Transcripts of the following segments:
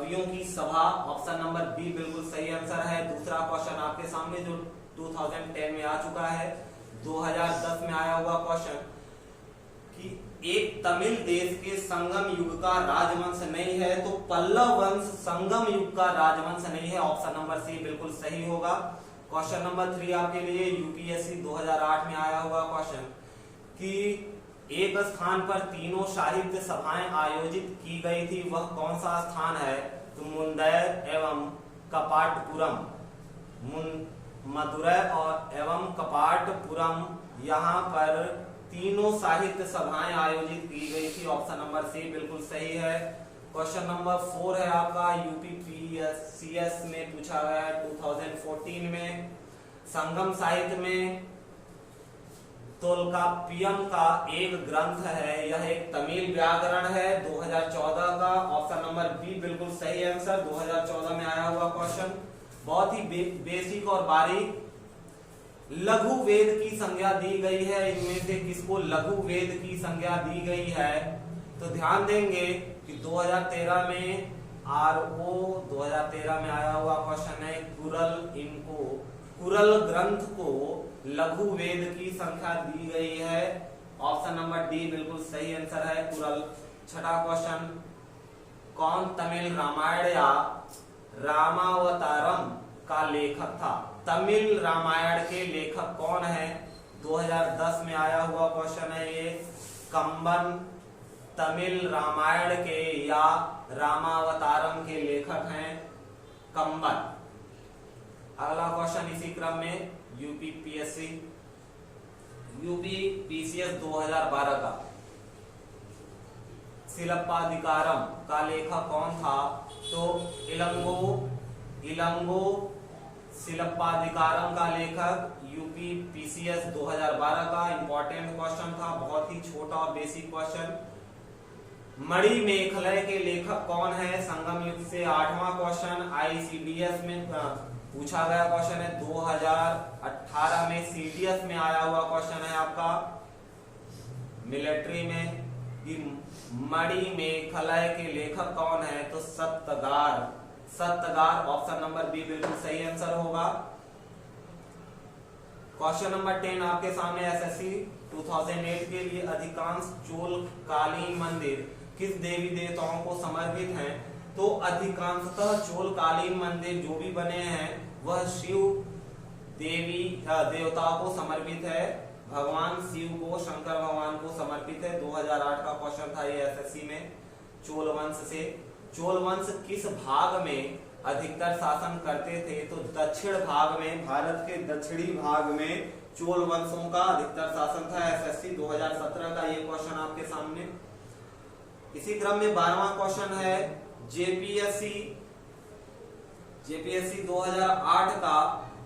कवियों की सभा, ऑप्शन नंबर बी बिल्कुल सही आंसर है। दूसरा क्वेश्चन आपके सामने जो 2010 में आ चुका है, 2010 में आया हुआ क्वेश्चन कि एक तमिल देश के संगम युग का राजवंश नहीं है, तो पल्लव वंश संगम युग का राजवंश नहीं है, ऑप्शन नंबर सी बिल्कुल सही होगा। क्वेश्चन नंबर 3 आपके लिए यूपीएससी 2008 में आया हुआ क्वेश्चन कि एक स्थान पर तीनों साहित्य सभाएं आयोजित की गई थी, वह कौन सा स्थान है? तो मुंदई एवं कपाटपुरम, मदुरै और एवं कपाटपुरम, यहाँ पर तीनों साहित्य सभाएं आयोजित की गई थी, ऑप्शन नंबर सी बिल्कुल सही है। क्वेश्चन नंबर 4 है आपका यूपीपीसीएस में पूछा गया है 2014 में, संगम साहित्य में तोल्काप्पियम का एक ग्रंथ है, यह एक तमिल व्याकरण है, 2014 का, ऑप्शन नंबर बी बिल्कुल सही आंसर, 2014 में आया हुआ क्वेश्चन। बहुत ही बेसिक और बारीक लघु वेद की संज्ञा दी गई है, इनमें से किसको लघु वेद की संज्ञा दी गई है? तो ध्यान देंगे कि 2013 में आरओ 2013 में आया हुआ क्वेश्चन है, कुरल ग्रंथ को लघु वेद की संख्या दी गई है, ऑप्शन नंबर डी बिल्कुल सही आंसर है, कुरल। छठा क्वेश्चन, कौन तमिल रामायण या रामावतारम का लेखक था? तमिल रामायण के लेखक कौन है? 2010 में आया हुआ क्वेश्चन है ये। कंबन तमिल रामायण के या रामावतारम के लेखक हैं कंबन। अगला क्वेश्चन इसी क्रम में यूपीपीसीएस 2012 का सिलप्पाधिकारम का लेखक कौन था? तो इलंगो सिलप्पाधिकारम का लेखक यूपीपीसीएस 2012 का इंपॉर्टेंट क्वेश्चन था, बहुत ही छोटा और बेसिक क्वेश्चन। मणिमेखलय के लेखक कौन है? संगम युग से 8वां क्वेश्चन आईसीडीएस में पूछा गया क्वेश्चन है, 2018 में सीडीएस में आया हुआ क्वेश्चन है आपका मिलिट्री में कि मणिमेखलय के लेखक कौन है? तो सत्तगार, ऑप्शन नंबर बी बिल्कुल सही आंसर होगा। क्वेश्चन नंबर 10 आपके सामने एसएससी 2008 के लिए अधिकांश चोल कालीन मंदिर किस देवी देवताओं को समर्पित हैं? तो अधिकांशतः चोल कालीन मंदिर जो भी बने हैं वह शिव देवी देवताओं को समर्पित है, भगवान शिव को, शंकर भगवान को समर्पित है। 2008 का क्वेश्चन था ये एसएससी में चोल वंश से। चोल वंश किस भाग में अधिकतर शासन करते थे? तो दक्षिण भाग में, भारत के दक्षिणी भाग में चोल वंशों का अधिकतर शासन था। एसएससी 2017 का ये क्वेश्चन आपके सामने। इसी क्रम में 12वां क्वेश्चन है जेपीएससी 2008 का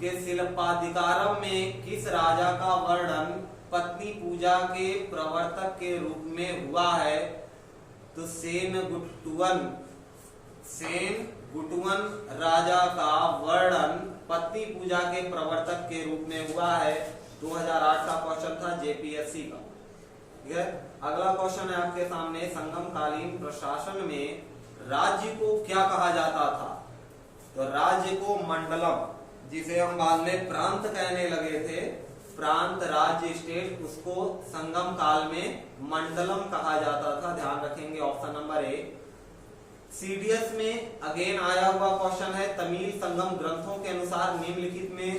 के शिल्पाधिकारम में किस राजा का वर्णन पत्नी पूजा के प्रवर्तक के रूप में हुआ है? तो सेन गुटुवन राजा का वर्णन पत्नी पूजा के प्रवर्तक के रूप में हुआ है। 2008 का क्वेश्चन था जेपीएससी का। ठीक है, अगला क्वेश्चन है आपके सामने, संगमकालीन प्रशासन में राज्य को क्या कहा जाता था? तो राज्य को मंडलम, जिसे हम बाद में प्रांत कहने लगे थे, प्रांत, राज्य, स्टेट, उसको संगम काल में मंडलम कहा जाता था। ध्यान रखेंगे, ऑप्शन नंबर ए। सीडीएस में अगेन आया हुआ क्वेश्चन है, तमिल संगम ग्रंथों के अनुसार निम्नलिखित में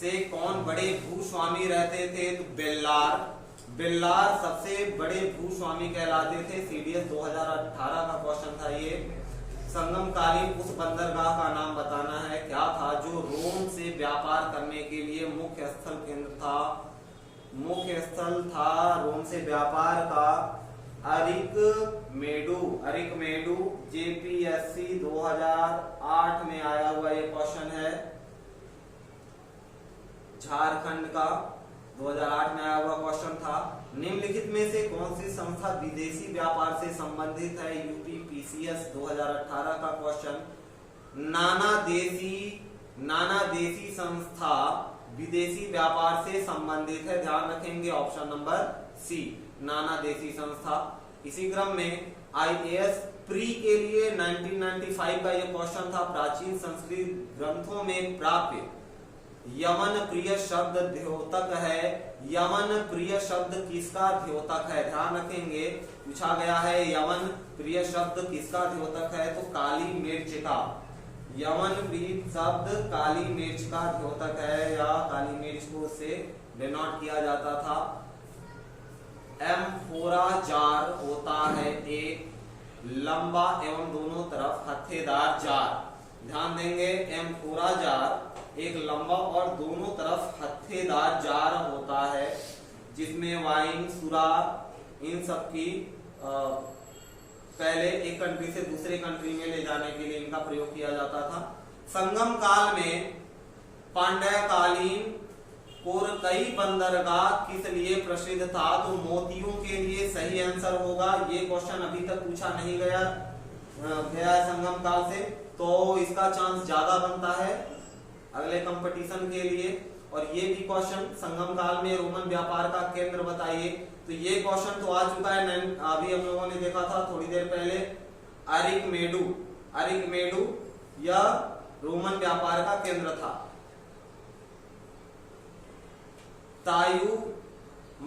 से कौन बड़े भूस्वामी रहते थे? तो बेल्लार सबसे बड़े भूस्वामी कहलाते थे। सीडीएस 2018 का क्वेश्चन था ये। संगमकालीन उस बंदरगाह का नाम बताना है, क्या था जो रोम से व्यापार करने के लिए मुख्य स्थल केंद्र था? मुख्य स्थल था रोम से व्यापार का अरिकमेडु। जेपीएससी 2008 में आया हुआ ये क्वेश्चन है, झारखंड का 2008 में आया हुआ क्वेश्चन था। निम्नलिखित में से कौन सी संस्था विदेशी व्यापार से संबंधित है? यूपीपीसीएस 2018 का क्वेश्चन। नाना देशी संस्था विदेशी व्यापार से संबंधित है। ध्यान रखेंगे, ऑप्शन नंबर सी, नाना देशी संस्था। इसी क्रम में आईएएस प्री के लिए 1995 का ये क्वेश्चन था। प्राचीन संस्कृत ग्रंथों में प्राप्य यमन प्रिय शब्द द्योतक है। यमन प्रिय शब्द किसका द्योतक है? ध्यान रखेंगे, पूछा गया है यमन प्रिय शब्द किसका द्योतक है, तो काली मिर्च का। यमन प्रिय शब्द काली मिर्च का द्योतक है, या काली मिर्च को उससे डिनोट किया जाता था। एम्फोरा जार होता है एक लंबा एवं दोनों तरफ हत्थेदार जार। ध्यान देंगे, एम्फोरा जार एक लंबा और दोनों तरफ हत्थेदार जार होता है, जिसमें वाइन, सुरा, इन सब की पहले एक कंट्री से दूसरे कंट्री में ले जाने के लिए इनका प्रयोग किया जाता था। संगम काल में पांड्यकालीन कोरकई बंदरगाह किस लिए प्रसिद्ध था, तो मोतियों के लिए सही आंसर होगा। ये क्वेश्चन अभी तक पूछा नहीं गया है संगम काल से, तो इसका चांस ज्यादा बनता है अगले कंपटीशन के लिए। और ये भी क्वेश्चन संगम काल में रोमन व्यापार का केंद्र बताइए, तो ये क्वेश्चन तो आ चुका है, अभी हम लोगों ने देखा था थोड़ी देर पहले। अरिकमेडु यह रोमन व्यापार का केंद्र था। तायु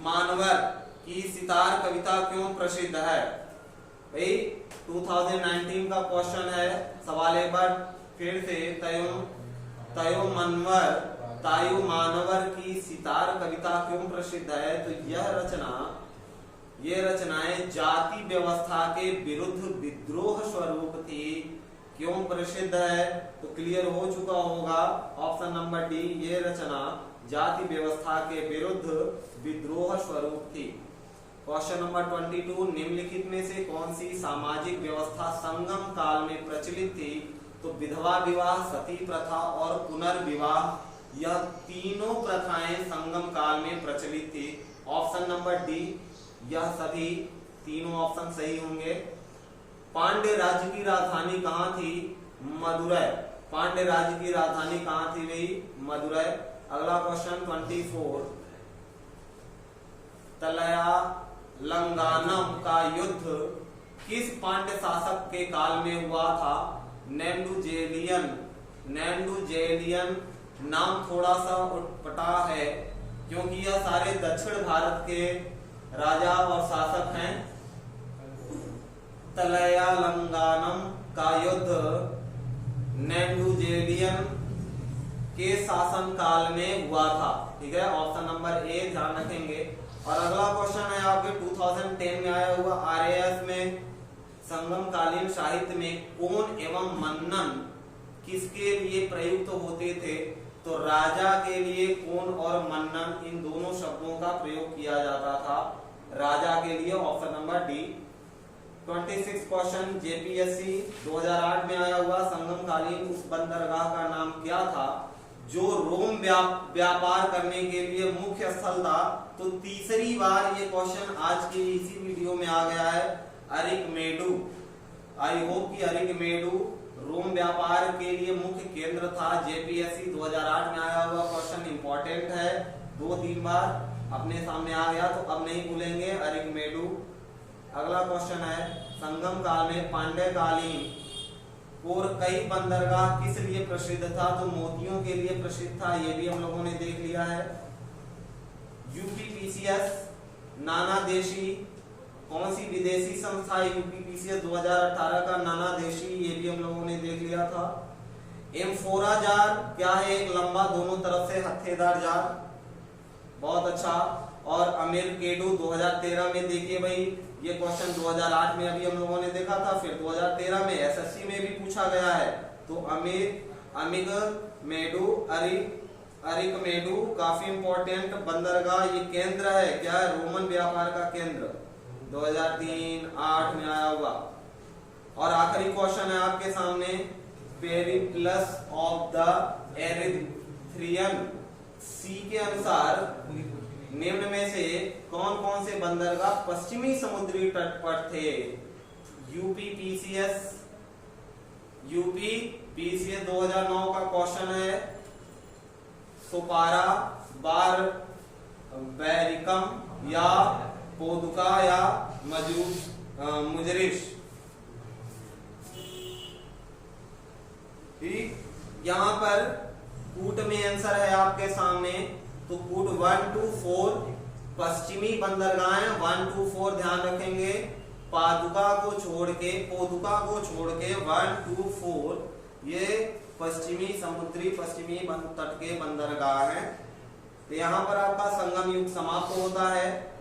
मानवर की सितार कविता क्यों प्रसिद्ध है? भाई 2019 का क्वेश्चन है, सवाल एक बार फिर से। तायु मानवर की सितार कविता क्यों प्रसिद्ध है, तो ये रचनाएं जाति व्यवस्था के विरुद्ध विद्रोह स्वरूप थी। क्यों प्रसिद्ध है, तो क्लियर हो चुका होगा, ऑप्शन नंबर डी, ये रचना जाति व्यवस्था के विरुद्ध विद्रोह स्वरूप थी। क्वेश्चन नंबर 22, निम्नलिखित में से कौन सी सामाजिक व्यवस्था संगम काल में प्रचलित थी, तो विधवा विवाह, सती प्रथा और पुनर्विवाह, यह तीनों प्रथाएं संगम काल में प्रचलित थी। ऑप्शन नंबर डी, यह सभी तीनों ऑप्शन सही होंगे। पांड्य राज्य की राजधानी कहाँ थी? मदुरै। पांड्य राज्य की राजधानी कहाँ थी भाई? मदुरै। अगला क्वेश्चन 24, तलैयालंगानम का युद्ध किस पांड्य शासक के काल में हुआ था? नेंडुजेलियन नाम थोड़ा सा उटपटा है, क्योंकि यह सारे दक्षिण भारत के राजा और शासक हैं। तलैयालंगानम का युद्ध नेंडुजेलियन के शासन काल में हुआ था। ठीक है, ऑप्शन नंबर ए ध्यान रखेंगे। और अगला क्वेश्चन है आपके 2010 में आया हुआ RAS में, संगम कालीन साहित्य में कोन एवं मन्नन किसके लिए प्रयुक्त होते थे, तो राजा के लिए कोन और मन्नन इन दोनों शब्दों का प्रयोग किया जाता था राजा के लिए। Option number D. 26 question JPSC 2008 में आया हुआ, संगम कालीन उस बंदरगाह का नाम क्या था जो रोम व्यापार करने के लिए मुख्य स्थल था? तो तीसरी बार ये क्वेश्चन आज के इसी वीडियो में आ गया है, अरिकमेडु। आई होप कि अरिकमेडु रोम व्यापार के लिए मुख्य केंद्र था। JPSC 2008 में आया हुआ क्वेश्चन इंपॉर्टेंट है, 2-3 बार अपने सामने आ गया, तो अब नहीं भूलेंगे अरिकमेडु। अगला क्वेश्चन है, संगम काल में पांड्यकालीन कोरकई बंदरगाह किस लिए प्रसिद्ध था? तो मोतियों के लिए प्रसिद्ध था, ये भी हम लोगों ने देख लिया है। UPPCS नाना देशी, कौन सी विदेशी संस्था UPPCS 2018 का नाना देशी, ये भी हम लोगों ने देख लिया था। एम्फोरा जार क्या है? एक लंबा दोनों तरफ से हत्थेदार जार, बहुत अच्छा। और अमेरिकेडो 2013 में देखिए भाई, ये क्वेश्चन 2008 में अभी हम लोगों ने देखा था, फिर 2013 में SSC में भी पूछा गया है। तो अरिकमेडु काफी इंपॉर्टेंट बंदरगाह, ये केंद्र है क्या? रोमन व्यापार का केंद्र, 2003-8 में आया हुआ। और आखिरी क्वेश्चन है आपके सामने, पेरिप्लस ऑफ द एरिथ्रियन सी के अनुसार निम्न में से कौन कौन से बंदरगाह पश्चिमी समुद्री तट पर थे? UPPCS 2009 का क्वेश्चन है। सोपारा, बारबैरिकम या पोदुका या मुजरिश। ठीक। यहाँ पर कूट में आंसर है आपके सामने, तो कूट 1 to 4 पश्चिमी बंदरगाहें 1 to 4 ध्यान रखेंगे, पादुका को छोड़ के 1 to 4 ये पश्चिमी तट के बंदरगाह हैं। तो यहाँ पर आपका संगम युग समाप्त होता है।